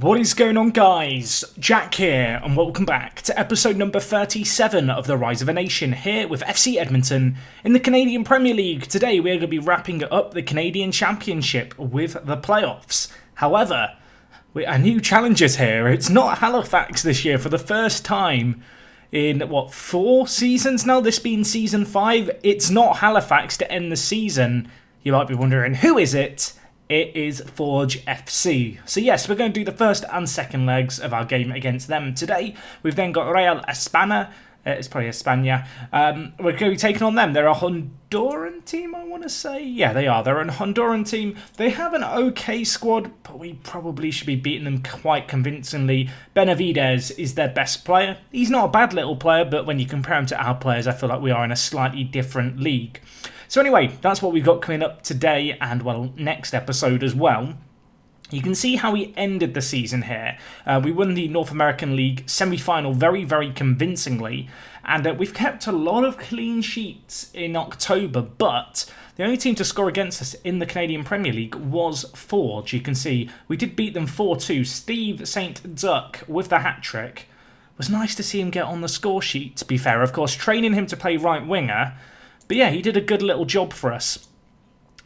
What is going on, guys? Jack here, and welcome back to episode number 37 of The Rise of a Nation, here with FC Edmonton in the Canadian Premier League. Today we're going to be wrapping up the Canadian Championship with the playoffs. However, our new challengers here, it's not Halifax this year for the first time in, 4 seasons now? This being season 5, it's not Halifax to end the season. You might be wondering, who is it? It is Forge FC. So yes, we're going to do the first and second legs of our game against them today. We've then got Real España. It's probably España. We're going to be taking on them. They're a Honduran team, I want to say. Yeah, they are. They're a Honduran team. They have an okay squad, but we probably should be beating them quite convincingly. Benavidez is their best player. He's not a bad little player, but when you compare him to our players, I feel like we are in a slightly different league. So anyway, that's what we've got coming up today and, next episode as well. You can see how we ended the season here. We won the North American League semi-final very, very convincingly. And we've kept a lot of clean sheets in October, but the only team to score against us in the Canadian Premier League was Forge. You can see we did beat them 4-2. Steve St. Duck with the hat-trick. It was nice to see him get on the score sheet, to be fair. Of course, training him to play right winger. But yeah, he did a good little job for us.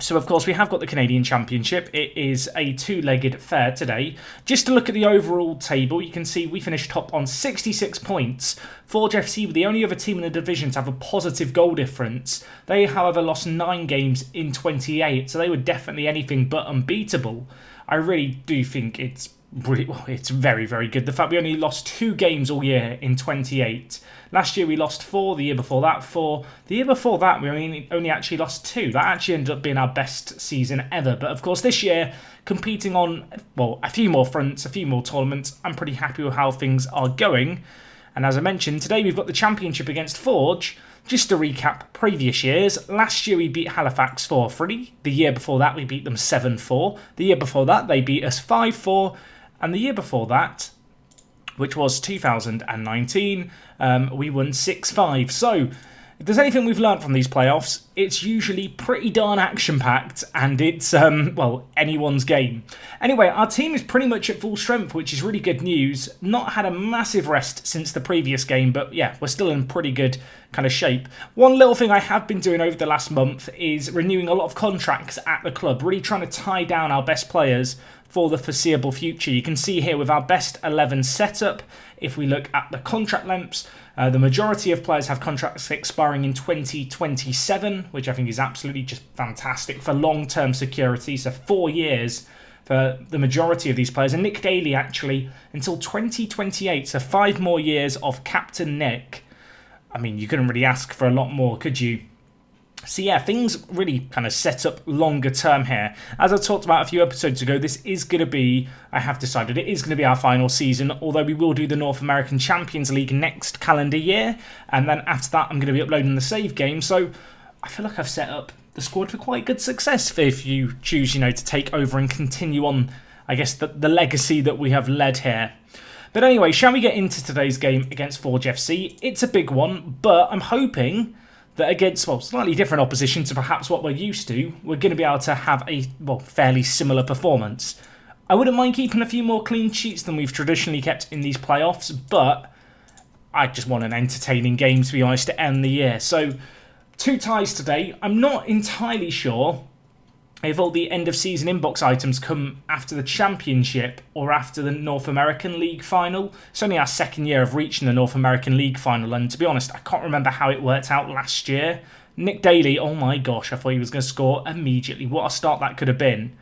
So of course we have got the Canadian Championship. It is a two-legged affair today. Just to look at the overall table, you can see we finished top on 66 points. Forge FC were the only other team in the division to have a positive goal difference. They, however, lost 9 games in 28, so they were definitely anything but unbeatable. I really do think it's very, very good. The fact we only lost 2 games all year in 28. Last year we lost 4, the year before that 4. The year before that we only actually lost 2. That actually ended up being our best season ever. But of course this year, competing on, a few more fronts, a few more tournaments, I'm pretty happy with how things are going. And as I mentioned, today we've got the Championship against Forge. Just to recap previous years, last year we beat Halifax 4-3. The year before that we beat them 7-4. The year before that they beat us 5-4. And the year before that, which was 2019, we won 6-5. So, if there's anything we've learned from these playoffs, it's usually pretty darn action-packed, and it's, anyone's game. Anyway, our team is pretty much at full strength, which is really good news. Not had a massive rest since the previous game, but yeah, we're still in pretty good kind of shape. One little thing I have been doing over the last month is renewing a lot of contracts at the club, really trying to tie down our best players for the foreseeable future. You can see here with our best 11 setup, if we look at the contract lengths, the majority of players have contracts expiring in 2027, which I think is absolutely just fantastic for long-term security. So 4 years for the majority of these players. And Nick Daly actually until 2028, so 5 more years of Captain Nick. I mean, you couldn't really ask for a lot more, could you? So yeah, things really kind of set up longer term here. As I talked about a few episodes ago, this is going to be, I have decided, it is going to be our final season, although we will do the North American Champions League next calendar year. And then after that, I'm going to be uploading the save game. So I feel like I've set up the squad for quite good success if you choose, to take over and continue on, I guess, the legacy that we have led here. But anyway, shall we get into today's game against Forge FC? It's a big one, but I'm hoping that against, slightly different opposition to perhaps what we're used to, we're going to be able to have a, fairly similar performance. I wouldn't mind keeping a few more clean sheets than we've traditionally kept in these playoffs, but I just want an entertaining game, to be honest, to end the year. So, 2 ties today. I'm not entirely sure if all the end-of-season inbox items come after the Championship or after the North American League final. It's only our second year of reaching the North American League final, and to be honest, I can't remember how it worked out last year. Nick Daly, oh my gosh, I thought he was going to score immediately. What a start that could have been.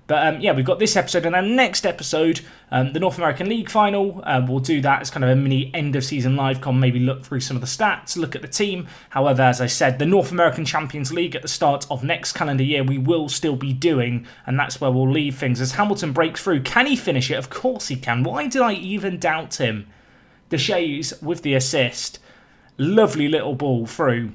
But yeah, we've got this episode, and then next episode, the North American League final. We'll do that as kind of a mini end-of-season live com, maybe look through some of the stats, look at the team. However, as I said, the North American Champions League at the start of next calendar year, we will still be doing, and that's where we'll leave things. As Hamilton breaks through, can he finish it? Of course he can. Why did I even doubt him? Deshays with the assist. Lovely little ball through.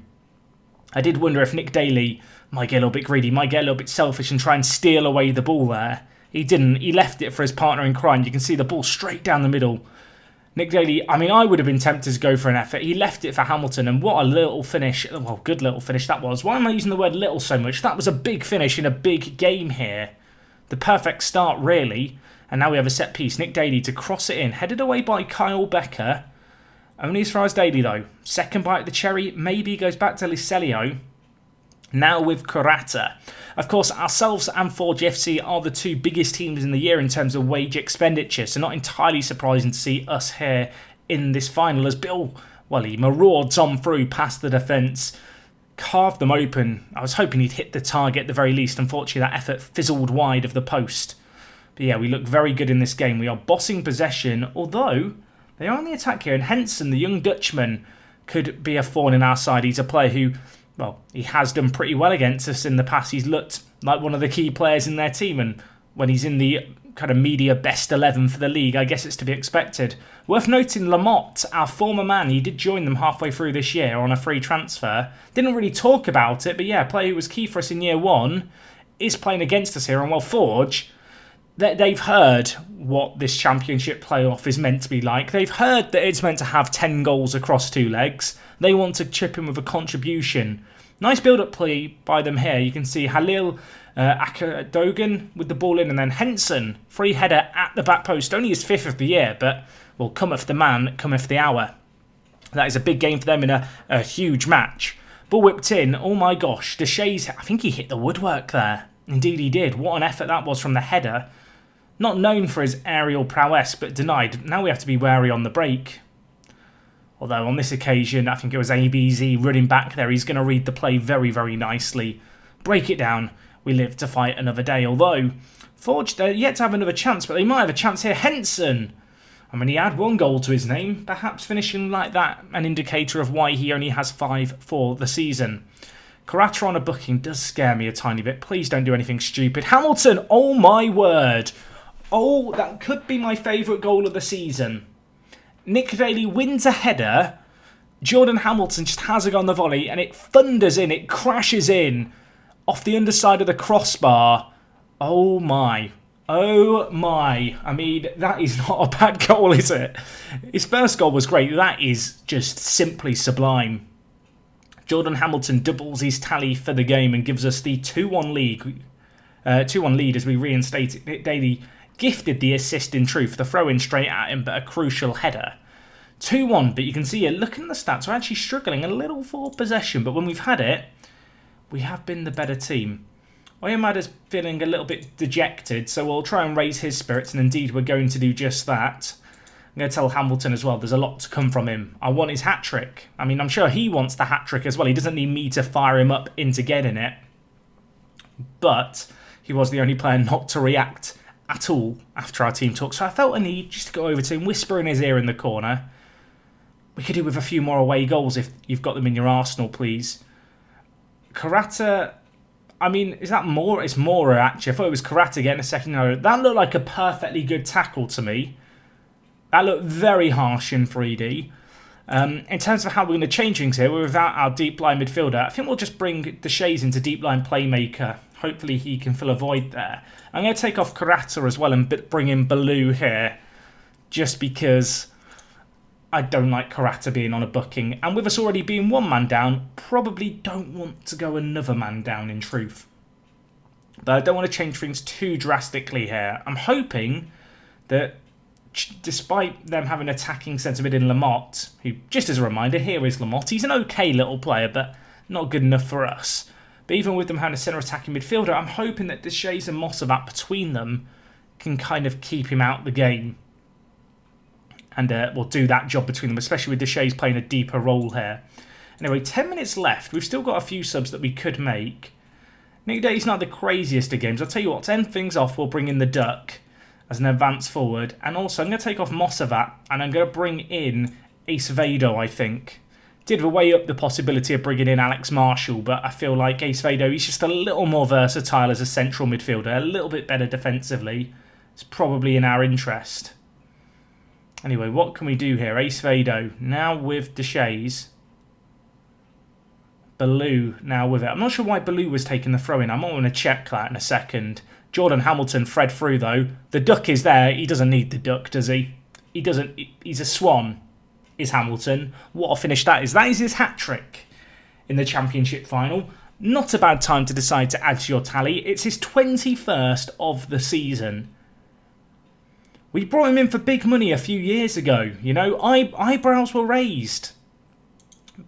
I did wonder if Nick Daly might get a little bit greedy, might get a little bit selfish and try and steal away the ball there. He didn't. He left it for his partner in crime. You can see the ball straight down the middle. Nick Daly, I mean, I would have been tempted to go for an effort. He left it for Hamilton, and what a little finish. Well, good little finish that was. Why am I using the word little so much? That was a big finish in a big game here. The perfect start, really. And now we have a set piece. Nick Daly to cross it in. Headed away by Kyle Becker. Only as far as Daly though. Second bite of the cherry. Maybe goes back to Licelio. Now with Kurata. Of course, ourselves and Forge FC are the two biggest teams in the year in terms of wage expenditure. So not entirely surprising to see us here in this final as Bill, well, he marauds on through past the defence. Carved them open. I was hoping he'd hit the target at the very least. Unfortunately, that effort fizzled wide of the post. But yeah, we look very good in this game. We are bossing possession, although they are on the attack here. And Henson, the young Dutchman, could be a thorn in our side. He's a player who, well, he has done pretty well against us in the past. He's looked like one of the key players in their team. And when he's in the kind of media best 11 for the league, I guess it's to be expected. Worth noting, Lamotte, our former man, he did join them halfway through this year on a free transfer. Didn't really talk about it, but yeah, a player who was key for us in year one is playing against us here. And well, Forge, they've heard what this championship playoff is meant to be like. They've heard that it's meant to have 10 goals across 2 legs. They want to chip in with a contribution. Nice build-up play by them here. You can see Halil Akadogan with the ball in, and then Henson, free header at the back post. Only his 5th of the year, but well, cometh the man, cometh the hour. That is a big game for them in a huge match. Ball whipped in. Oh my gosh, Deshays, I think he hit the woodwork there. Indeed he did. What an effort that was from the header. Not known for his aerial prowess, but denied. Now we have to be wary on the break. Although on this occasion, I think it was ABZ running back there. He's going to read the play very, very nicely. Break it down. We live to fight another day. Although, Forge, they're yet to have another chance, but they might have a chance here. Henson! I mean, he had 1 goal to his name. Perhaps finishing like that, an indicator of why he only has 5 for the season. Kurata on a booking does scare me a tiny bit. Please don't do anything stupid. Hamilton! Oh my word! Oh, that could be my favourite goal of the season. Nick Daly wins a header. Jordan Hamilton just has a go on the volley and it thunders in. It crashes in off the underside of the crossbar. Oh my. Oh my. I mean, that is not a bad goal, is it? His first goal was great. That is just simply sublime. Jordan Hamilton doubles his tally for the game and gives us the 2-1 lead. 2-1 lead as we reinstate it. Nick Daly gifted the assist in truth, the throw in straight at him, but a crucial header. 2-1, but you can see here, looking at the stats, we're actually struggling a little for possession, but when we've had it, we have been the better team. Oyamada's feeling a little bit dejected, so we'll try and raise his spirits, and indeed we're going to do just that. I'm going to tell Hamilton as well, there's a lot to come from him. I want his hat-trick. I mean, I'm sure he wants the hat-trick as well. He doesn't need me to fire him up into getting it. But he was the only player not to react at all after our team talk. So I felt a need just to go over to him, whisper in his ear in the corner. We could do with a few more away goals if you've got them in your arsenal, please. Kurata, I mean, is that Mora? It's Mora, actually. I thought it was Kurata getting a second yellow. That looked like a perfectly good tackle to me. That looked very harsh in 3D. In terms of how we're going to change things here, we're without our deep line midfielder. I think we'll just bring Deshays into deep line playmaker. Hopefully he can fill a void there. I'm going to take off Kurata as well and bring in Baloo here. Just because I don't like Kurata being on a booking. And with us already being 1 man down, probably don't want to go another man down in truth. But I don't want to change things too drastically here. I'm hoping that despite them having attacking centre mid in Lamotte, who, just as a reminder, here is Lamotte. He's an okay little player, but not good enough for us. But even with them having a centre attacking midfielder, I'm hoping that Deshays and Mossavat between them can kind of keep him out the game. And we'll do that job between them, especially with Deshays playing a deeper role here. Anyway, 10 minutes left. We've still got a few subs that we could make. Nick Daly's not the craziest of games. I'll tell you what, to end things off, we'll bring in the Duck as an advance forward. And also, I'm going to take off Mossavat, and I'm going to bring in Acevedo, I think. Did weigh up the possibility of bringing in Alex Marshall, but I feel like Acevedo, he's just a little more versatile as a central midfielder, a little bit better defensively. It's probably in our interest. Anyway, what can we do here? Acevedo, now with Deshays. Baloo, now with it. I'm not sure why Baloo was taking the throw-in. I'm going to check that in a second. Jordan Hamilton, Fred through, though. The Duck is there. He doesn't need the Duck, does he? He doesn't. He's a swan, is Hamilton. What a finish that is. That is his hat-trick in the championship final. Not a bad time to decide to add to your tally. It's his 21st of the season. We brought him in for big money a few years ago. You know, eyebrows were raised.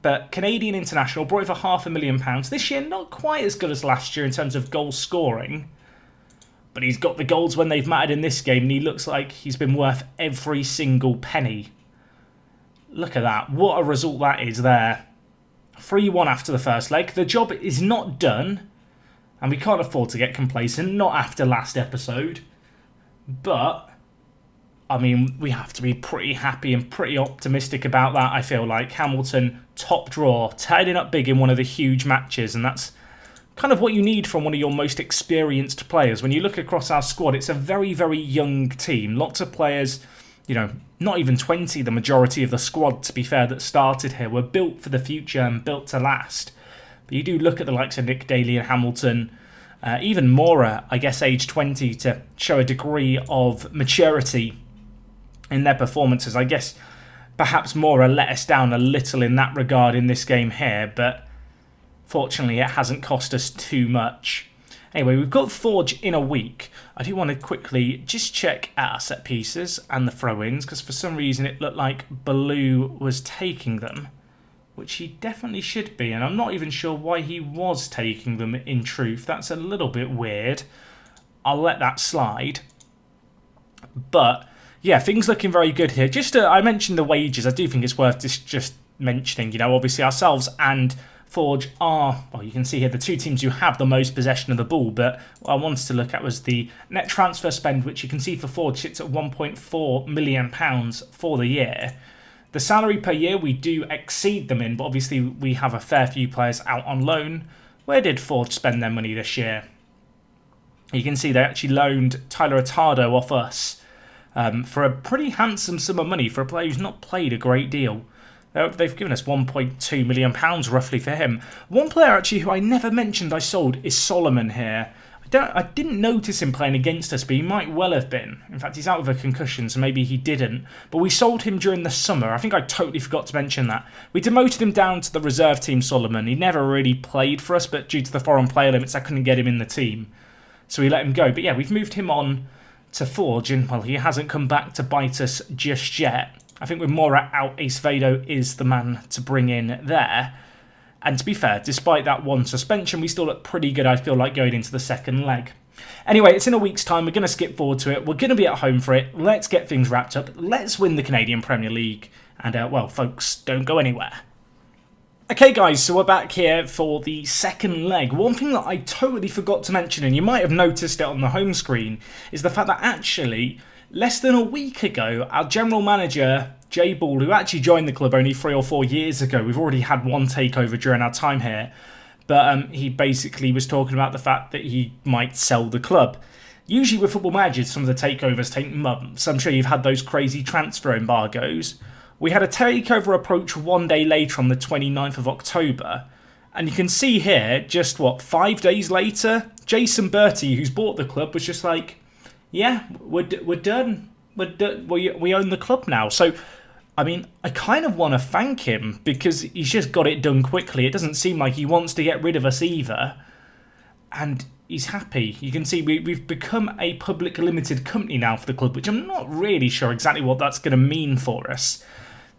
But Canadian International brought it for £500,000. This year, not quite as good as last year in terms of goal scoring. But he's got the goals when they've mattered in this game, and he looks like he's been worth every single penny. Look at that. What a result that is there. 3-1 after the first leg. The job is not done, and we can't afford to get complacent, not after last episode. But, I mean, we have to be pretty happy and pretty optimistic about that, I feel like. Hamilton, top draw, turning up big in one of the huge matches, and that's kind of what you need from one of your most experienced players. When you look across our squad, it's a very, very young team. Lots of players, you know, not even 20, the majority of the squad, to be fair, that started here, were built for the future and built to last. But you do look at the likes of Nick Daly and Hamilton, even Mora, I guess age 20, to show a degree of maturity in their performances. I guess perhaps Mora let us down a little in that regard in this game here, but fortunately, it hasn't cost us too much. Anyway, we've got Forge in a week. I do want to quickly just check at our set pieces and the throw-ins, because for some reason it looked like Baloo was taking them, which he definitely should be, and I'm not even sure why he was taking them in truth. That's a little bit weird. I'll let that slide. But, yeah, things looking very good here. I mentioned the wages. I do think it's worth just mentioning, you know, obviously ourselves and Forge are, well, you can see here the two teams who have the most possession of the ball, but what I wanted to look at was the net transfer spend, which you can see for Forge sits at £1.4 million for the year. The salary per year, we do exceed them in, but obviously we have a fair few players out on loan. Where did Forge spend their money this year? You can see they actually loaned Tyler Attardo off us for a pretty handsome sum of money for a player who's not played a great deal. They've given us £1.2 million roughly for him. One player actually who I never mentioned I sold is Solomon here. I didn't notice him playing against us, but he might well have been. In fact, he's out with a concussion, so maybe he didn't. But we sold him during the summer. I think I totally forgot to mention that. We demoted him down to the reserve team, Solomon. He never really played for us, but due to the foreign player limits, I couldn't get him in the team. So we let him go. But yeah, we've moved him on to Forge, and well, he hasn't come back to bite us just yet. I think with Mora out, Acevedo is the man to bring in there. And to be fair, despite that one suspension, we still look pretty good, I feel like, going into the second leg. Anyway, it's in a week's time. We're going to skip forward to it. We're going to be at home for it. Let's get things wrapped up. Let's win the Canadian Premier League. And, well, folks, don't go anywhere. Okay, guys, so we're back here for the second leg. One thing that I totally forgot to mention, and you might have noticed it on the home screen, is the fact that actually, less than a week ago, our general manager, Jay Ball, who actually joined the club only 3 or 4 years ago, we've already had one takeover during our time here, but he basically was talking about the fact that he might sell the club. Usually with football managers, some of the takeovers take months. I'm sure you've had those crazy transfer embargoes. We had a takeover approach one day later on the 29th of October, and you can see here, just 5 days later, Jason Bertie, who's bought the club, was just like, yeah, we're done. We own the club now. So, I mean, I kind of want to thank him because he's just got it done quickly. It doesn't seem like he wants to get rid of us either. And he's happy. You can see we've become a public limited company now for the club, which I'm not really sure exactly what that's going to mean for us.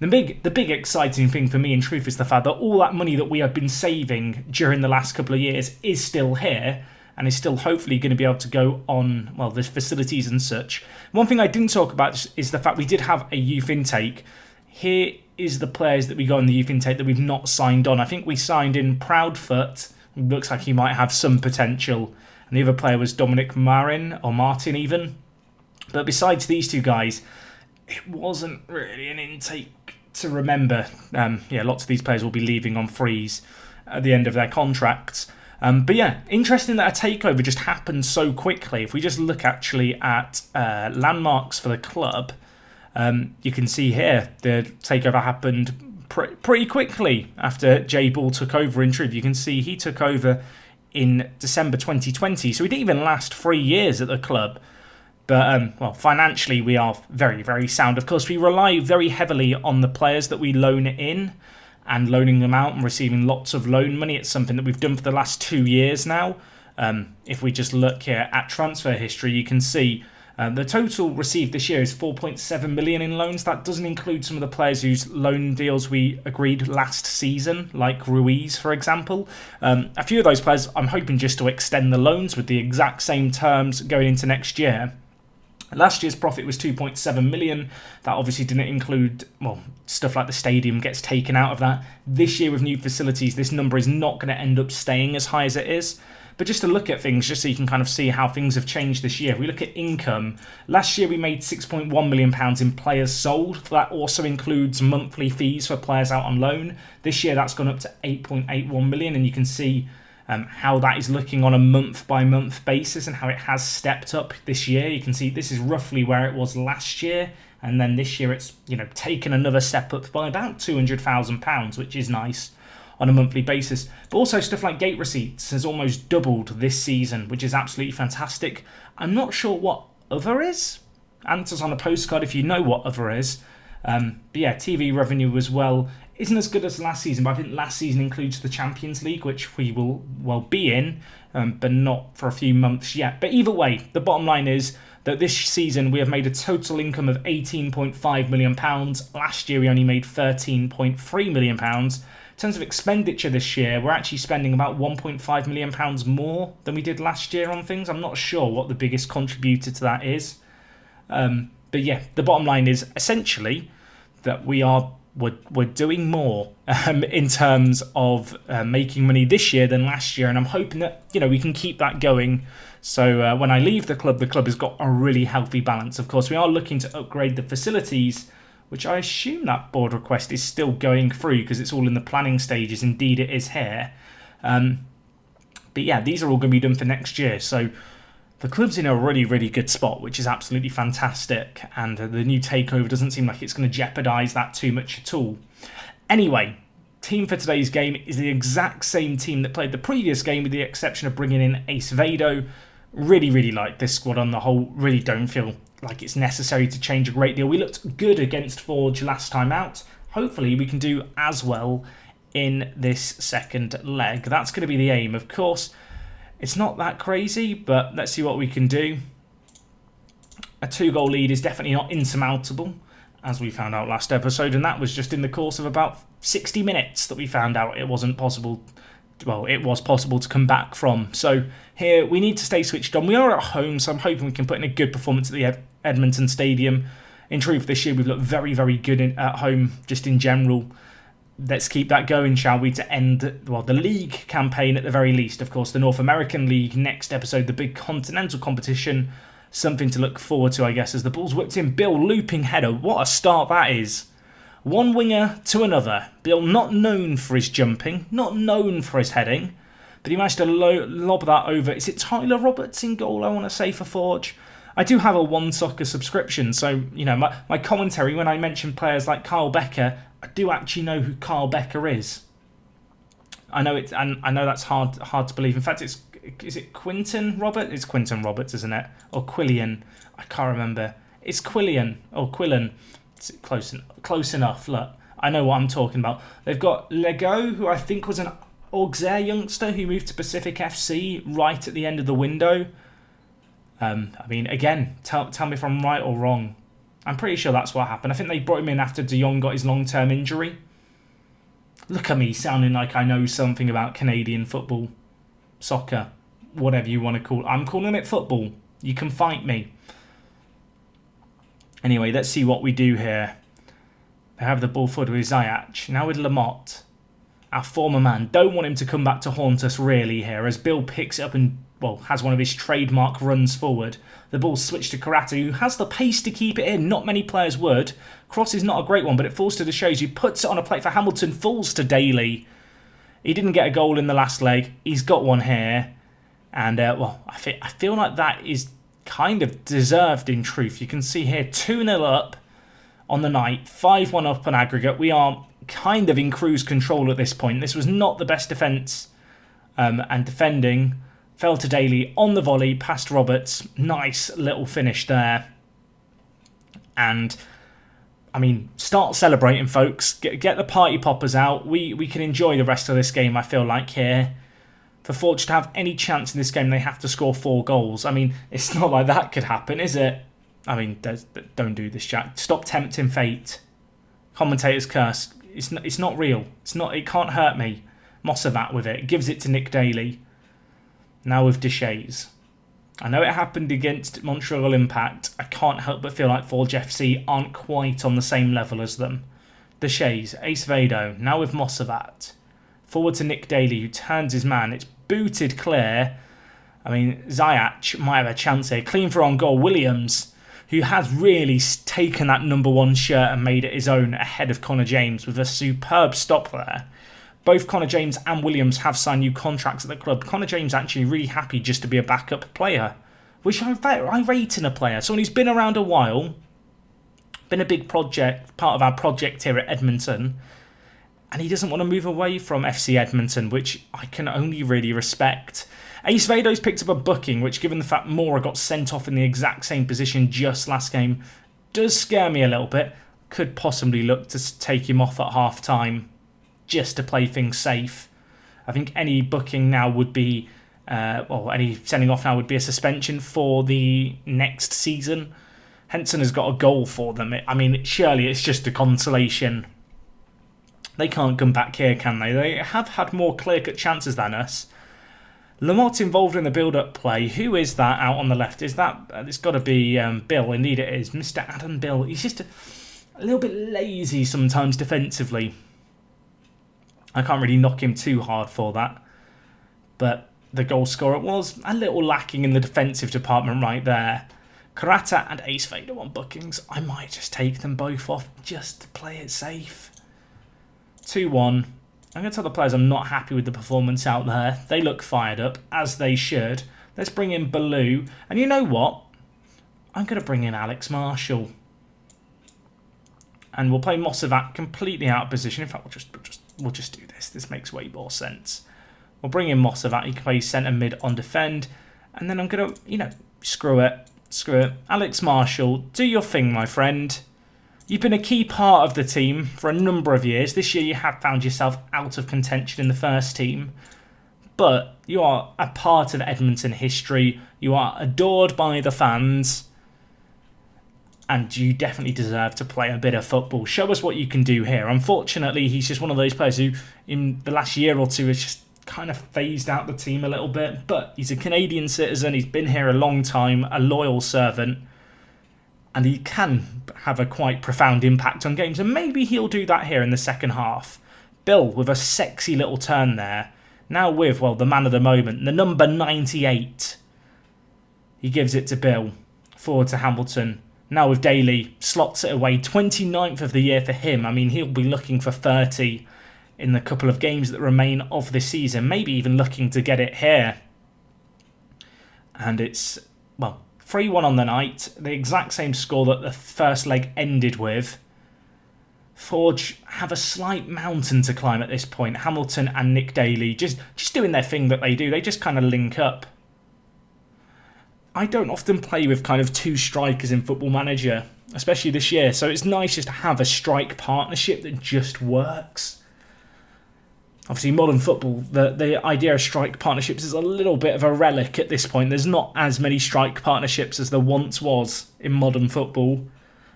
The big exciting thing for me, in truth, is the fact that all that money that we have been saving during the last couple of years is still here, and is still hopefully going to be able to go on, well, the facilities and such. One thing I didn't talk about is the fact we did have a youth intake. Here is the players that we got in the youth intake that we've not signed on. I think we signed in Proudfoot. Looks like he might have some potential. And the other player was Dominic Marin, or Martin even. But besides these two guys, it wasn't really an intake to remember. Yeah, lots of these players will be leaving on freeze at the end of their contracts. But yeah, interesting that a takeover just happened so quickly. If we just look actually at landmarks for the club, you can see here the takeover happened pretty quickly after Jay Ball took over. In truth, you can see he took over in December 2020, so he didn't even last 3 years at the club. But, well, financially we are very, very sound. Of course, we rely very heavily on the players that we loan in, and loaning them out and receiving lots of loan money. It's something that we've done for the last 2 years now. If we just look here at transfer history, you can see The total received this year is 4.7 million in loans. That doesn't include some of the players whose loan deals we agreed last season, like Ruiz, for example. A few of those players, I'm hoping just to extend the loans with the exact same terms going into next year. Last year's profit was 2.7 million. That obviously didn't include, well, stuff like the stadium gets taken out of that. This year with new facilities, this number is not going to end up staying as high as it is. But just to look at things, just so you can kind of see how things have changed this year. If we look at income, last year we made £6.1 million in players sold. That also includes monthly fees for players out on loan. This year that's gone up to 8.81 million, and you can see how that is looking on a month-by-month basis and how it has stepped up this year. You can see this is roughly where it was last year, and then this year it's taken another step up by about £200,000, which is nice on a monthly basis. But also stuff like gate receipts has almost doubled this season, which is absolutely fantastic. I'm not sure what other is. Answers on a postcard if you know what other is. But yeah, TV revenue as well isn't as good as last season, but I think last season includes the Champions League, which we will be in, but not for a few months yet. But either way, the bottom line is that this season we have made a total income of £18.5 million. Last year we only made £13.3 million. In terms of expenditure this year, we're actually spending about £1.5 million more than we did last year on things. I'm not sure what the biggest contributor to that is. But yeah, the bottom line is essentially that we're doing more in terms of making money this year than last year, and I'm hoping that we can keep that going. So when I leave the club has got a really healthy balance. Of course, we are looking to upgrade the facilities, which I assume that board request is still going through because it's all in the planning stages. Indeed, it is here. But yeah, these are all going to be done for next year. So the club's in a really, really good spot, which is absolutely fantastic. And the new takeover doesn't seem like it's going to jeopardise that too much at all. Anyway, team for today's game is the exact same team that played the previous game, with the exception of bringing in Ace Vado. Really, really like this squad on the whole. Really don't feel like it's necessary to change a great deal. We looked good against Forge last time out. Hopefully we can do as well in this second leg. That's going to be the aim. Of course, it's not that crazy, but let's see what we can do. A 2-goal lead is definitely not insurmountable, as we found out last episode, and that was just in the course of about 60 minutes that we found out it wasn't possible. Well, it was possible to come back from. So here we need to stay switched on. We are at home, so I'm hoping we can put in a good performance at the Edmonton Stadium. In truth, this year we've looked very, very good at home, just in general. Let's keep that going, shall we, to end the league campaign at the very least. Of course, the North American League next episode, the big continental competition. Something to look forward to, I guess, as the ball's whipped in. Bill, looping header. What a start that is. One winger to another. Bill, not known for his jumping, not known for his heading, but he managed to lob that over. Is it Tyler Roberts in goal, I want to say, for Forge? I do have a One Soccer subscription, so, my commentary, when I mention players like Kyle Becker, I do actually know who Kyle Becker is. I know that's hard to believe. In fact, is it Quinton Roberts? It's Quinton Roberts, isn't it? Or Quillian? I can't remember. It's Quillian or Quillan. It's close enough. Look, I know what I'm talking about. They've got Lego, who I think was an Auxerre youngster who moved to Pacific FC right at the end of the window. Again, tell me if I'm right or wrong. I'm pretty sure that's what happened. I think they brought him in after De Jong got his long-term injury. Look at me sounding like I know something about Canadian football, soccer, whatever you want to call it. I'm calling it football. You can fight me. Anyway, let's see what we do here. They have the ball forward with Ziyech. Now with Lamotte, our former man. Don't want him to come back to haunt us really here, as Bill picks it up and, has one of his trademark runs forward. The ball switched to Karate, who has the pace to keep it in. Not many players would. Cross is not a great one, but it falls to the shows. He puts it on a plate for Hamilton, falls to Daly. He didn't get a goal in the last leg. He's got one here. And, I feel like that is kind of deserved in truth. You can see here 2-0 up on the night, 5-1 up on aggregate. We are kind of in cruise control at this point. This was not the best defence and defending. Fell to Daly on the volley past Roberts. Nice little finish there. And start celebrating, folks. Get the party poppers out. We can enjoy the rest of this game, I feel like, here. For Forge to have any chance in this game, they have to score 4 goals. It's not like that could happen, is it? I mean, don't do this, Jack. Stop tempting fate. Commentator's curse. It's not real. It can't hurt me. Mossavat with it. Gives it to Nick Daly. Now with Deshays. I know it happened against Montreal Impact. I can't help but feel like Forge FC aren't quite on the same level as them. Deshays. Ace Vado. Now with Mossavat. Forward to Nick Daly, who turns his man. It's booted clear. I mean, Ziyech might have a chance here. Clean for on goal. Williams, who has really taken that number 1 shirt and made it his own ahead of Connor James with a superb stop there. Both Connor James and Williams have signed new contracts at the club. Connor James actually really happy just to be a backup player, which I rate in a player. Someone who's been around a while, been a big project, part of our project here at Edmonton, and he doesn't want to move away from FC Edmonton, which I can only really respect. Ace Vado's picked up a booking, which, given the fact Mora got sent off in the exact same position just last game, does scare me a little bit. Could possibly look to take him off at half-time just to play things safe. I think any booking now would be, any sending off now would be a suspension for the next season. Henson has got a goal for them. Surely it's just a consolation. They can't come back here, can they? They have had more clear-cut chances than us. Lamotte's involved in the build-up play. Who is that out on the left? Is that... it's got to be Bill. Indeed it is. Mr. Adam Bill. He's just a little bit lazy sometimes defensively. I can't really knock him too hard for that. But the goal scorer was a little lacking in the defensive department right there. Karata and Ace Vader on bookings. I might just take them both off just to play it safe. 2-1. I'm going to tell the players I'm not happy with the performance out there. They look fired up, as they should. Let's bring in Baloo. And you know what? I'm going to bring in Alex Marshall. And we'll play Mossavat completely out of position. In fact, we'll just do this. This makes way more sense. We'll bring in Mossavat. He can play centre mid on defend. And then I'm going to, screw it. Alex Marshall, do your thing, my friend. You've been a key part of the team for a number of years. This year you have found yourself out of contention in the first team. But you are a part of Edmonton history. You are adored by the fans. And you definitely deserve to play a bit of football. Show us what you can do here. Unfortunately, he's just one of those players who, in the last year or two, has just kind of phased out the team a little bit. But he's a Canadian citizen. He's been here a long time, a loyal servant. And he can have a quite profound impact on games. And maybe he'll do that here in the second half. Bill with a sexy little turn there. Now with, the man of the moment, the number 98. He gives it to Bill. Forward to Hamilton. Now with Daly. Slots it away. 29th of the year for him. He'll be looking for 30 in the couple of games that remain of this season. Maybe even looking to get it here. And it's, 3-1 on the night, the exact same score that the first leg ended with. Forge have a slight mountain to climb at this point. Hamilton and Nick Daly just doing their thing that they do. They just kind of link up. I don't often play with kind of two strikers in Football Manager, especially this year. So it's nice just to have a strike partnership that just works. Obviously, modern football, the idea of strike partnerships is a little bit of a relic at this point. There's not as many strike partnerships as there once was in modern football.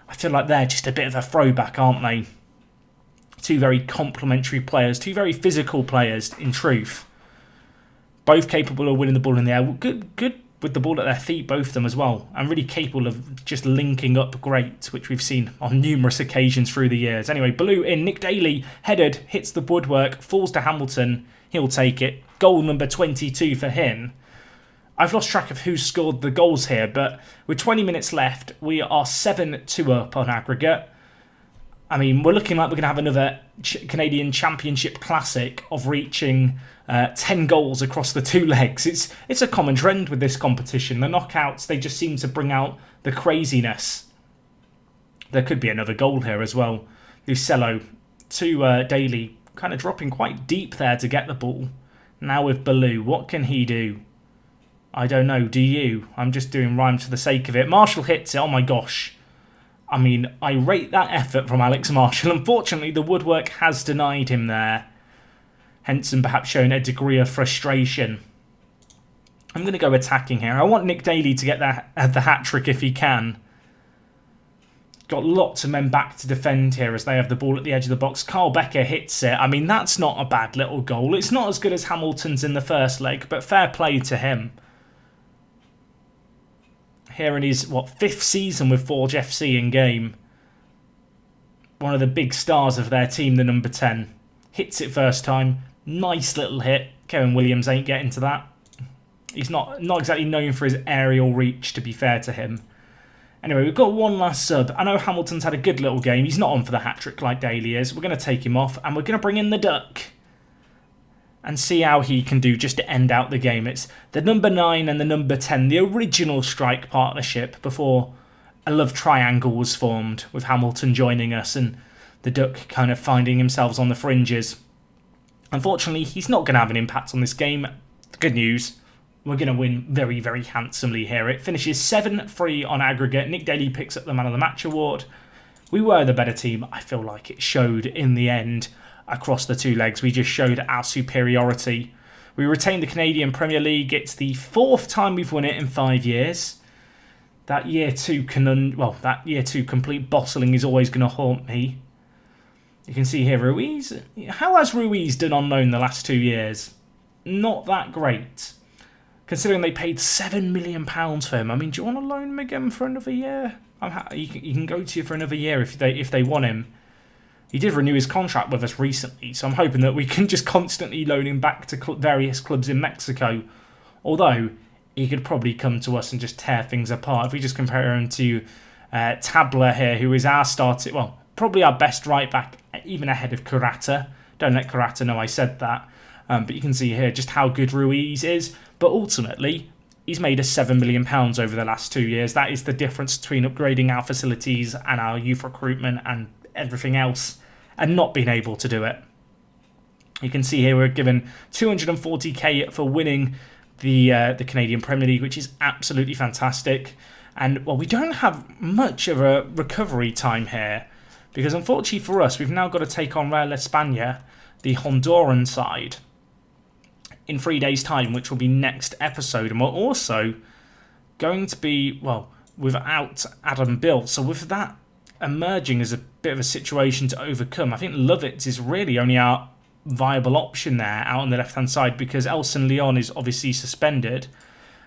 I feel like they're just a bit of a throwback, aren't they? Two very complementary players, two very physical players, in truth. Both capable of winning the ball in the air. Good with the ball at their feet, both of them as well. And really capable of just linking up great, which we've seen on numerous occasions through the years. Anyway, Blue in. Nick Daly, headed, hits the woodwork, falls to Hamilton. He'll take it. Goal number 22 for him. I've lost track of who scored the goals here, but with 20 minutes left, we are 7-2 up on aggregate. We're looking like we're going to have another Canadian Championship Classic of reaching 10 goals across the two legs. It's a common trend with this competition. The knockouts, they just seem to bring out the craziness. There could be another goal here as well. Lucello to Daly, kind of dropping quite deep there to get the ball. Now with Baloo, what can he do? I don't know, do you? I'm just doing rhymes for the sake of it. Marshall hits it, oh my gosh. I rate that effort from Alex Marshall. Unfortunately, the woodwork has denied him there. Henson perhaps showing a degree of frustration. I'm going to go attacking here. I want Nick Daly to get the hat-trick if he can. Got lots of men back to defend here as they have the ball at the edge of the box. Carl Becker hits it. I mean, that's not a bad little goal. It's not as good as Hamilton's in the first leg, but fair play to him. Here in his, 5th season with Forge FC in game. One of the big stars of their team, the number 10. Hits it first time. Nice little hit. Kevin Williams ain't getting to that. He's not exactly known for his aerial reach, to be fair to him. Anyway, we've got one last sub. I know Hamilton's had a good little game. He's not on for the hat-trick like Daly is. We're going to take him off, and we're going to bring in the Duck. And see how he can do just to end out the game. It's the number 9 and the number 10, the original strike partnership before a love triangle was formed with Hamilton joining us and the Duck kind of finding himself on the fringes. Unfortunately, he's not going to have an impact on this game. Good news. We're going to win very, very handsomely here. It finishes 7-3 on aggregate. Nick Daly picks up the Man of the Match award. We were the better team. I feel like it showed in the end across the 2 legs. We just showed our superiority. We retained the Canadian Premier League. It's the 4th time we've won it in 5 years. That year 2 complete bottling is always going to haunt me. You can see here Ruiz. How has Ruiz done on loan the last 2 years? Not that great. Considering they paid £7 million for him. I mean, do you want to loan him again for another year? He can go to you for another year if they want him. He did renew his contract with us recently, so I'm hoping that we can just constantly loan him back to various clubs in Mexico. Although, he could probably come to us and just tear things apart. If we just compare him to Tabler here, who is our starting, probably our best right back, even ahead of Kurata. Don't let Kurata know I said that. But you can see here just how good Ruiz is. But ultimately, he's made us £7 million over the last 2 years. That is the difference between upgrading our facilities and our youth recruitment and everything else, and not being able to do it. You can see here we're given 240k for winning the Canadian Premier League, which is absolutely fantastic. And, we don't have much of a recovery time here, because unfortunately for us, we've now got to take on Real España, the Honduran side, in 3 days' time, which will be next episode. And we're also going to be, without Adam Bill. So with that emerging as a bit of a situation to overcome, I think Lovitz is really only our viable option there out on the left-hand side, because Elson Leon is obviously suspended.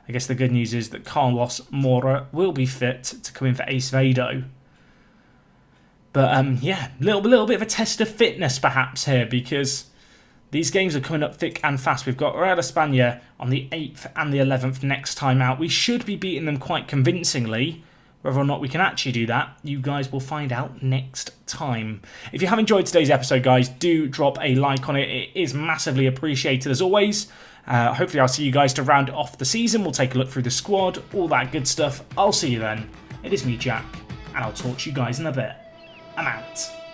I guess the good news is that Carlos Mora will be fit to come in for Ace Vado. But little bit of a test of fitness perhaps here, because these games are coming up thick and fast. We've got Real España on the 8th and the 11th next time out. We should be beating them quite convincingly. Whether or not we can actually do that, you guys will find out next time. If you have enjoyed today's episode, guys, do drop a like on it. It is massively appreciated as always. Hopefully I'll see you guys to round off the season. We'll take a look through the squad, all that good stuff. I'll see you then. It is me, Jack, and I'll talk to you guys in a bit. I'm out.